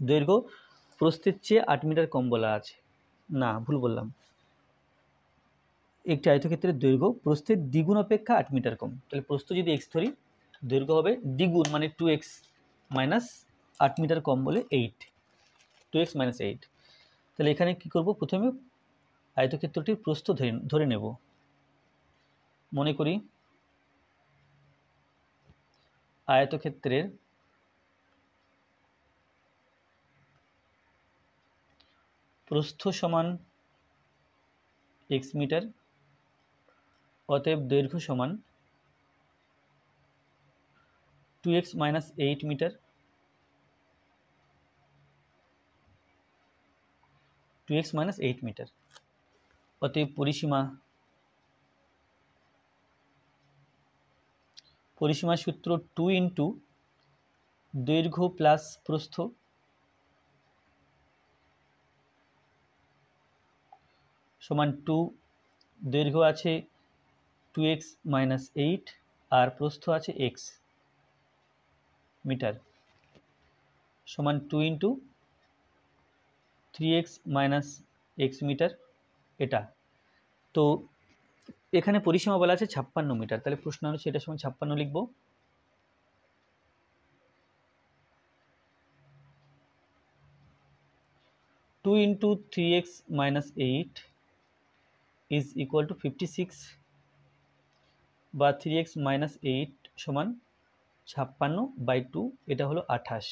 দৈর্ঘ্য প্রস্থের চেয়ে 8 মিটার কম বলা আছে, না ভুল বললাম, একটি আয়তক্ষেত্রের দৈর্ঘ্য প্রস্থের দ্বিগুণ অপেক্ষা 8 মিটার কম। তাহলে প্রস্থ যদি x ধরি, দৈর্ঘ্য হবে দ্বিগুণ মানে 2x মাইনাস 8 মিটার কম বলে 8, 2x - 8। তাহলে এখানে কি করব, প্রথমে আয়তক্ষেত্রটির প্রস্থ ধরে নেব। মনে করি আয়তক্ষেত্রের প্রস্থ সমান x মিটার, অতএব দৈর্ঘ্য সমান 2x - 8 মিটার, 2x - 8 মিটার। অতএব পরিসীমা সূত্র 2 × দৈর্ঘ্য প্লাস প্রস্থ সমান 2, দৈর্ঘ্য আছে 2x - 8 আর প্রস্থ আছে x মিটার, সমান 2 × 3x - x মিটার এটা। তো এখানে পরিসীমা বলা আছে 56 মিটার, তাহলে প্রশ্ন হচ্ছে এটার সমান 56 লিখব। Two × 3x - 8 is equal two 56 বা 3x - 8 সমান 56/2, এটা হলো 28,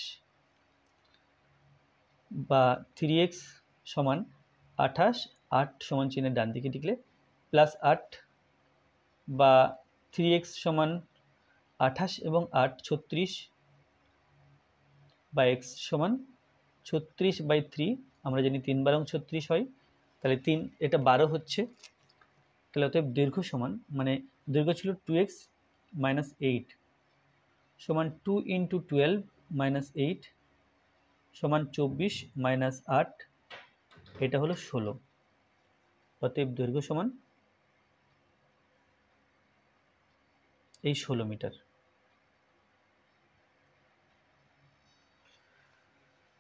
বা 3x সমান 28, 8 সমান চিহ্নের ডান দিকে টিকলে প্লাস 8, বা 3x সমান 28 এবং 8 36, বা x সমান 36/3, আমরা জানি 3 × 36 হয়, তাহলে 3 এটা 12 হচ্ছে। তাহলে অতএব দৈর্ঘ্য সমান, মানে দৈর্ঘ্য ছিল 2x - 8 সমান 2 × 12 - 8 সমান 24 - 8, এটা হলো 16। অতএব দৈর্ঘ্য সমান এই 16 মিটার।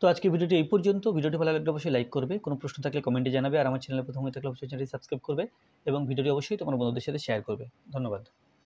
তো আজকে ভিডিওটি এই পর্যন্ত। ভিডিওটি ভালো লাগলে অবশ্যই লাইক করবে, কোনো প্রশ্ন থাকলে কমেন্টে জানাবে, আর আমার চ্যানেলে প্রথম হয়ে থাকলে অবশ্যই চ্যানেলটি সাবস্ক্রাইব করবে এবং ভিডিওটি অবশ্যই তোমার বন্ধুদের সাথে শেয়ার করবে। ধন্যবাদ।